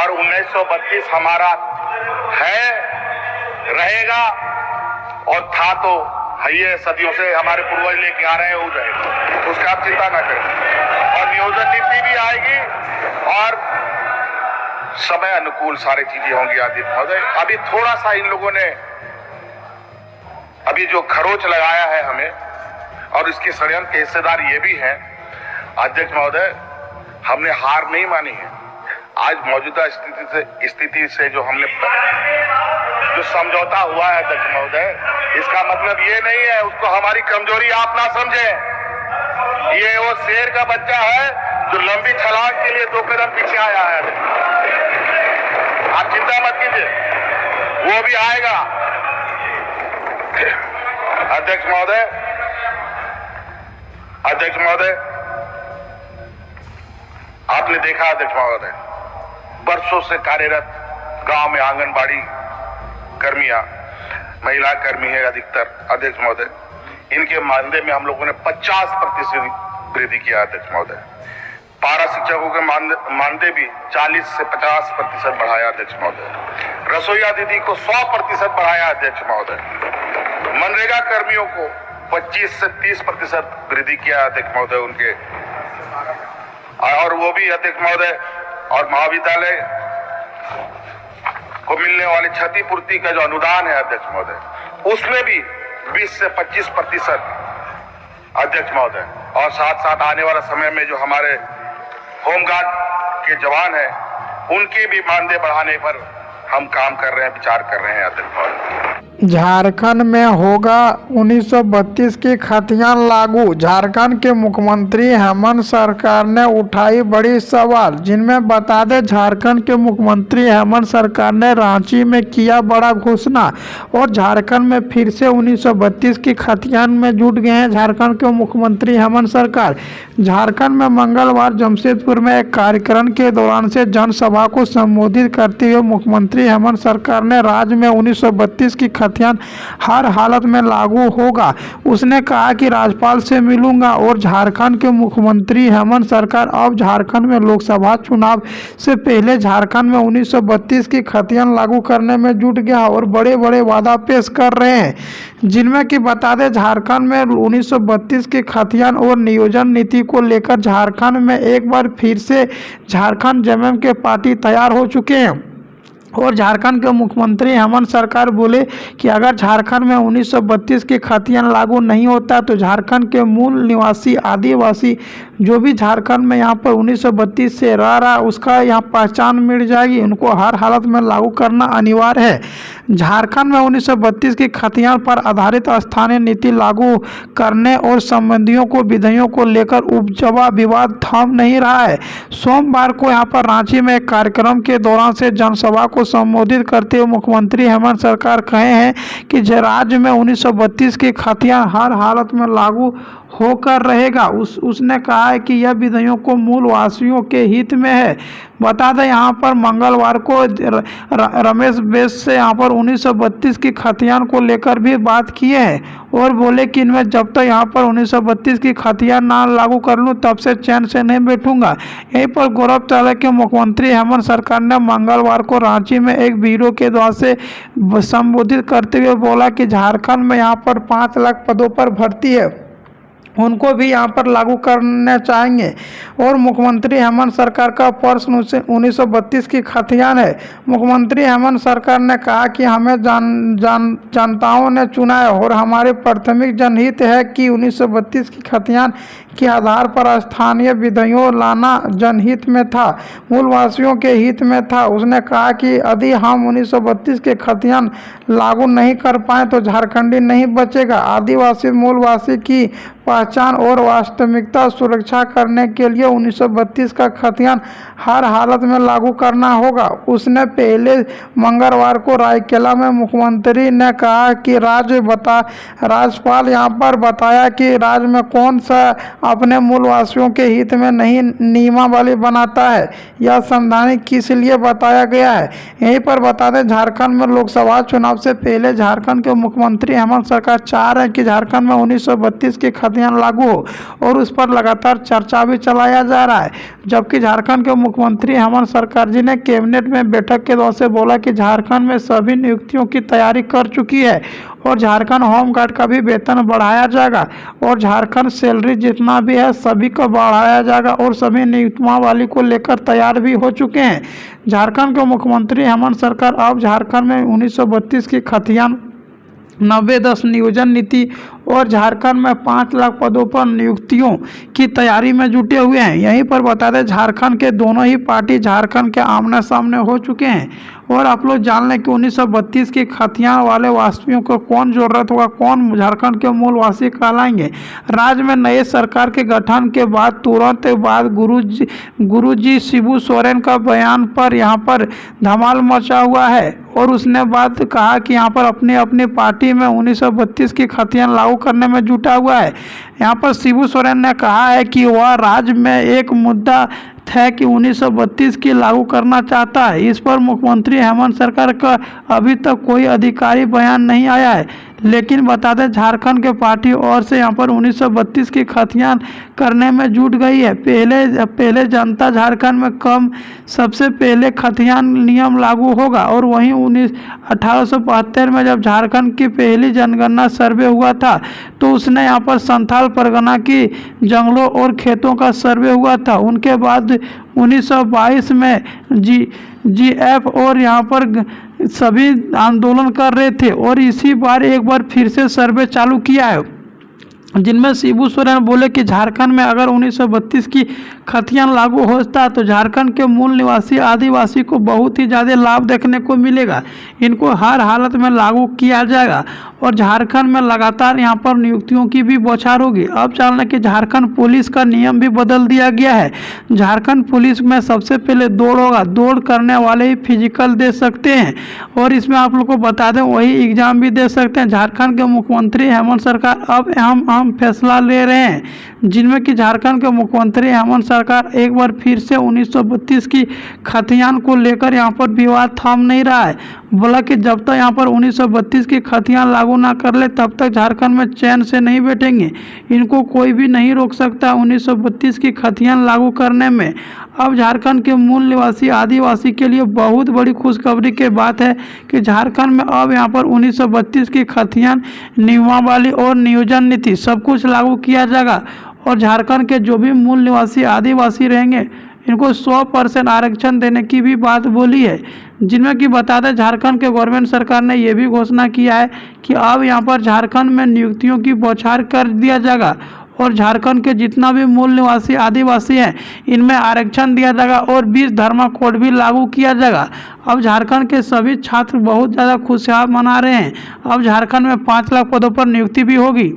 और 1932 हमारा है, रहेगा और था तो है, ये सदियों से हमारे पूर्वज लेके आ रहे हैं, हो जाएगा, उसका आप चिंता ना करें। और नियोजन नीति भी आएगी और समय अनुकूल सारी चीजें होंगी आदित्य महोदय। अभी थोड़ा सा इन लोगों ने अभी जो खरोच लगाया है हमें, और इसके षड्यंत्र के हिस्सेदार ये भी हैं अध्यक्ष महोदय, हमने हार नहीं मानी है। आज मौजूदा स्थिति से जो हमने जो समझौता हुआ है अध्यक्ष महोदय, इसका मतलब ये नहीं है उसको हमारी कमजोरी आप ना समझें। ये वो शेर का बच्चा है जो लंबी छलांग के लिए 2 कदम पीछे आया है। आप चिंता मत कीजिए, वो भी आएगा। अध्यक्ष महोदय, आपने देखा अध्यक्ष महोदय, वर्षों से कार्यरत गांव में आंगनबाड़ी कर्मियां, महिला कर्मी है अधिकतर अध्यक्ष महोदय, इनके मानदेय में हम लोगों ने 50% वृद्धि किया अध्यक्ष महोदय। पारा शिक्षकों के मानदेय भी 40 से 50% बढ़ाया अध्यक्ष महोदय। रसोईया दीदी को 100% बढ़ाया अध्यक्ष महोदय। मनरेगा कर्मियों को 25 से 30% वृद्धि किया अध्यक्ष महोदय उनके, और वो भी अध्यक्ष महोदय। और महाविद्यालय को मिलने वाली क्षतिपूर्ति का जो अनुदान है अध्यक्ष महोदय, उसमें भी 20 से 25% अध्यक्ष महोदय। और साथ साथ आने वाला समय में जो हमारे होमगार्ड के जवान हैं, उनके भी मानदेय बढ़ाने पर हम काम कर रहे हैं, विचार कर रहे हैं अध्यक्ष महोदय। झारखंड में होगा 1932 की खतियान लागू। झारखंड के मुख्यमंत्री हेमंत सरकार ने उठाई बड़ी सवाल, जिनमें बता दें झारखंड के मुख्यमंत्री हेमंत सरकार ने रांची में किया बड़ा घोषणा और झारखंड में फिर से 1932 की खतियान में जुट गए हैं झारखंड के मुख्यमंत्री हेमंत सरकार। झारखंड में मंगलवार जमशेदपुर में एक कार्यक्रम के दौरान से जनसभा को संबोधित करते हुए मुख्यमंत्री हेमंत सरकार ने राज्य में 1932 की खतियान हर हालत में लागू होगा। उसने कहा कि राज्यपाल से मिलूंगा। और झारखंड के मुख्यमंत्री हेमंत सरकार अब झारखंड में लोकसभा चुनाव से पहले झारखंड में 1932 की खतियान लागू करने में जुट गया और बड़े बड़े वादा पेश कर रहे हैं, जिनमें कि बता दें झारखंड में 1932 की खतियान और नियोजन नीति को लेकर झारखंड में एक बार फिर से झारखंड जेएमएम के पार्टी तैयार हो चुके हैं। और झारखंड के मुख्यमंत्री हेमंत सरकार बोले कि अगर झारखंड में 1932 की खतियान लागू नहीं होता तो झारखंड के मूल निवासी आदिवासी जो भी झारखंड में यहाँ पर 1932 से रह रहा उसका यहाँ पहचान मिट जाएगी। उनको हर हालत में लागू करना अनिवार्य है। झारखंड में 1932 की खतियान पर आधारित स्थानीय नीति लागू करने और संबंधियों को विधेयकों को लेकर उपजवा विवाद थम नहीं रहा है। सोमवार को यहाँ पर रांची में एक कार्यक्रम के दौरान से जनसभा को संबोधित करते हुए मुख्यमंत्री हेमंत सरकार कहे हैं कि राज्य में 1932 की खतियान हर हालत में लागू होकर रहेगा। उसने कहा है कि यह विधेयकों को मूलवासियों के हित में है। बता दें यहाँ पर मंगलवार को रमेश बैस से यहाँ पर 1932 की खतियान को लेकर भी बात किए हैं और बोले कि इनमें जब तक यहाँ पर 1932 की खतियान ना लागू कर लूँ तब से चैन से नहीं बैठूंगा। यहीं पर गौरव चले कि मुख्यमंत्री हेमंत सरकार ने मंगलवार को रांची में एक वीडियो के द्वारा से संबोधित करते हुए बोला कि झारखंड में यहाँ पर 5 लाख पदों पर भर्ती है, उनको भी यहाँ पर लागू करना चाहेंगे। और मुख्यमंत्री हेमंत सरकार का प्रश्न 1932 की खतियान है। मुख्यमंत्री हेमंत सरकार ने कहा कि हमें जनताओं ने चुना है और हमारे प्राथमिक जनहित है कि 1932 की खतियान के आधार पर स्थानीय विधेयकों लाना जनहित में था, मूलवासियों के हित में था। उसने कहा कि यदि हम 1932 के खतियान लागू नहीं कर पाए तो झारखंडी नहीं बचेगा। आदिवासी मूलवासी की पहचान और वास्तविकता सुरक्षा करने के लिए 1932 का खतियान हर हालत में लागू करना होगा। उसने पहले मंगलवार को रायकेला में मुख्यमंत्री ने कहा कि राज्यपाल यहाँ पर बताया कि राज्य में कौन सा अपने मूलवासियों के हित में नहीं नियमावली बनाता है, यह संवैधानिक किस लिए बताया गया है। यहीं पर बता दें झारखंड में लोकसभा चुनाव से पहले झारखंड के मुख्यमंत्री हेमंत सरकार चाह रहे हैं कि झारखंड में 1932 की खतियान खतियान लागू हो, और उस पर लगातार चर्चा भी चलाया जा रहा है। जबकि झारखंड के मुख्यमंत्री हेमंत सरकार जी ने कैबिनेट में बैठक के दौरान से बोला कि झारखंड में सभी नियुक्तियों की तैयारी कर चुकी है और झारखंड होमगार्ड का भी वेतन बढ़ाया जाएगा और झारखंड सैलरी जितना भी है सभी को बढ़ाया जाएगा और सभी नियुक्तियां को लेकर तैयार भी हो चुके हैं। झारखंड के मुख्यमंत्री हेमंत सरकार अब झारखंड में 1932 की खतियान 90-10 नियोजन नीति और झारखंड में 5 लाख पदों पर नियुक्तियों की तैयारी में जुटे हुए हैं। यहीं पर बता दें झारखंड के दोनों ही पार्टी झारखंड के आमने सामने हो चुके हैं और आप लोग जान लें कि 1932 की खतियान वाले वासियों को कौन जरूरत होगा, कौन झारखंड के मूलवासी कहलाएंगे। राज्य में नए सरकार के गठन के बाद तुरंत बाद गुरुजी शिबू सोरेन का बयान पर यहाँ पर धमाल मचा हुआ है और उसने बात कहा कि यहाँ पर अपनी अपनी पार्टी में 1932 की खतियान लागू करने में जुटा हुआ है। यहाँ पर शिबू सोरेन ने कहा है कि वह राज्य में एक मुद्दा है कि 1932 की लागू करना चाहता है। इस पर मुख्यमंत्री हेमंत सरकार का अभी तक कोई अधिकारिक बयान नहीं आया है, लेकिन बता दें झारखंड के पार्टी और से यहाँ पर 1932 की खतियान करने में जुट गई है। पहले जनता झारखंड में कम सबसे पहले खतियान नियम लागू होगा और वहीं 1872 में जब झारखंड की पहली जनगणना सर्वे हुआ था तो उसने यहाँ पर संथाल परगना की जंगलों और खेतों का सर्वे हुआ था। उनके बाद 1922 में जीएफ और यहाँ पर सभी आंदोलन कर रहे थे और इसी बार एक बार फिर से सर्वे चालू किया है, जिनमें शिबू सोरेन बोले कि झारखंड में अगर 1932 की खतियान लागू होता तो झारखंड के मूल निवासी आदिवासी को बहुत ही ज़्यादा लाभ देखने को मिलेगा। इनको हर हालत में लागू किया जाएगा और झारखंड में लगातार यहाँ पर नियुक्तियों की भी बौछार होगी। अब जानना कि झारखंड पुलिस का नियम भी बदल दिया गया है। झारखंड पुलिस में सबसे पहले दौड़ होगा, दौड़ करने वाले ही फिजिकल दे सकते हैं और इसमें आप लोग को बता दें वही एग्जाम भी दे सकते हैं। झारखंड के मुख्यमंत्री हेमंत सरकार अब अहम फैसला ले रहे हैं, जिनमें कि झारखंड के मुख्यमंत्री हेमंत सरकार एक बार फिर से 1932 की खतियान को लेकर यहाँ पर विवाद थाम नहीं रहा है। बोला कि जब तक यहाँ पर 1932 की खतियान लागू ना कर ले तब तक झारखंड में चैन से नहीं बैठेंगे, इनको कोई भी नहीं रोक सकता 1932 की खतियान लागू करने में। अब झारखंड के मूल निवासी आदिवासी के लिए बहुत बड़ी खुशखबरी की बात है कि झारखंड में अब यहाँ पर 1932 की खतियान नियमावली और नियोजन नीति सब कुछ लागू किया जाएगा और झारखंड के जो भी मूल निवासी आदिवासी रहेंगे इनको 100% आरक्षण देने की भी बात बोली है। जिनमें कि बता दें झारखंड के गवर्नमेंट सरकार ने यह भी घोषणा किया है कि अब यहाँ पर झारखंड में नियुक्तियों की बौछार कर दिया जाएगा और झारखंड के जितना भी मूल निवासी आदिवासी हैं इनमें आरक्षण दिया जाएगा और 20 धर्मा कोड भी लागू किया जाएगा। अब झारखंड के सभी छात्र बहुत ज़्यादा खुशहाल मना रहे हैं। अब झारखंड में 5 लाख पदों पर नियुक्ति भी होगी।